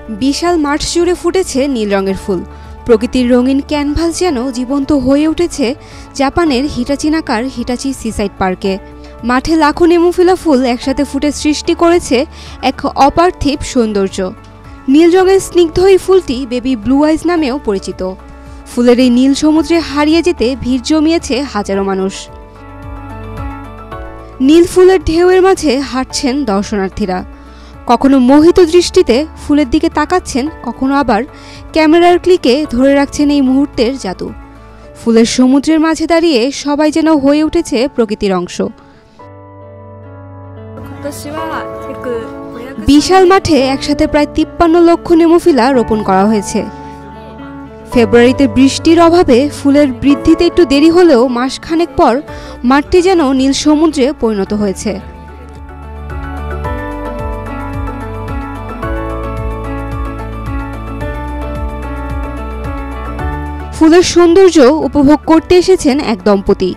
বিশাল মাঠ জুড়ে ফুটেছে নীল রঙের ফুল। প্রকৃতির রঙিন ক্যানভাস যেন জীবন্ত হয়ে উঠেছে জাপানের হিটাচিনাকার হিটাচি সিসাইড পার্কে। মাঠে লাখো নেমুফিলা ফুল একসাথে ফুটে সৃষ্টি করেছে এক অপার্থিব সৌন্দর্য। নীল রঙের স্নিগ্ধ এই ফুলটি বেবি ব্লু আইজ নামেও পরিচিত। ফুলের এই নীল সমুদ্রে হারিয়ে যেতে ভিড় জমিয়েছে হাজারো মানুষ। নীল ফুলের ঢেউয়ের মাঝে হাঁটছেন দর্শনার্থীরা। কখনো মোহিত দৃষ্টিতে ফুলের দিকে তাকাচ্ছেন, কখনো আবার ক্যামেরার ক্লিকে ধরে রাখছেন এই মুহূর্তের জাদু। ফুলের সমুদ্রের মাঝে দাঁড়িয়ে সবাই যেন হয়ে উঠেছে প্রকৃতির অংশ। বিশাল মাঠে একসাথে প্রায় 53 লক্ষ নেমুফিলা রোপণ করা হয়েছে। ফেব্রুয়ারিতে বৃষ্টির অভাবে ফুলের বৃদ্ধিতে একটু দেরি হলেও মাসখানেক পর মাঠটি যেন নীল সমুদ্রে পরিণত হয়েছে। ফুলের সৌন্দর্য উপভোগ করতে এসেছেন এক দম্পতি।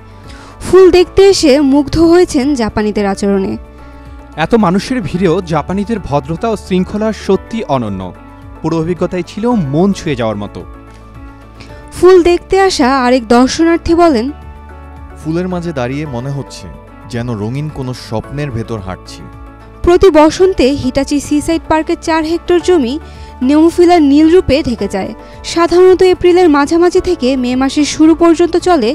ফুল দেখতে এসে মুগ্ধ হয়েছেন জাপানিদের আচরণে। এত মানুষের ভিড়েও জাপানিদের ভদ্রতা ও শৃঙ্খলা সত্যি অনন্য। পুরো অভিজ্ঞতাই ছিল মন ছুঁয়ে যাওয়ার মতো। ফুল দেখতে আসা আরেক দর্শনার্থী বলেন, ফুলের মাঝে দাঁড়িয়ে মনে হচ্ছে যেন রঙিন কোনো স্বপ্নের ভেতর হাঁটছি। প্রতি বসন্তে হিটাচি সিসাইড পার্কের 4 হেক্টর জমি নেমুফিলার নীল রূপে ঢেকে যায়। সাধারণত এপ্রিলের মাঝামাঝি থেকে মে মাসের শুরু পর্যন্ত চলে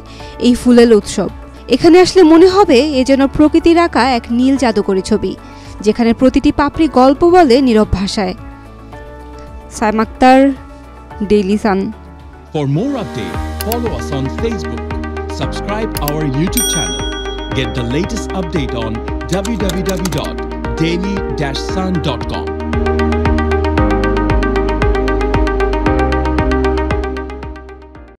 এই ফুলের উৎসব। এখানে আসলে মনে হবে এ যেন প্রকৃতির আঁকা এক নীল জাদুকরী ছবি, যেখানে প্রতিটি পাপড়ি গল্প বলে নীরব ভাষায়। Saim Akhtar, Daily Sun. For more updates, follow us on Facebook, subscribe our YouTube channel, get the latest update on www.daily-sun.com.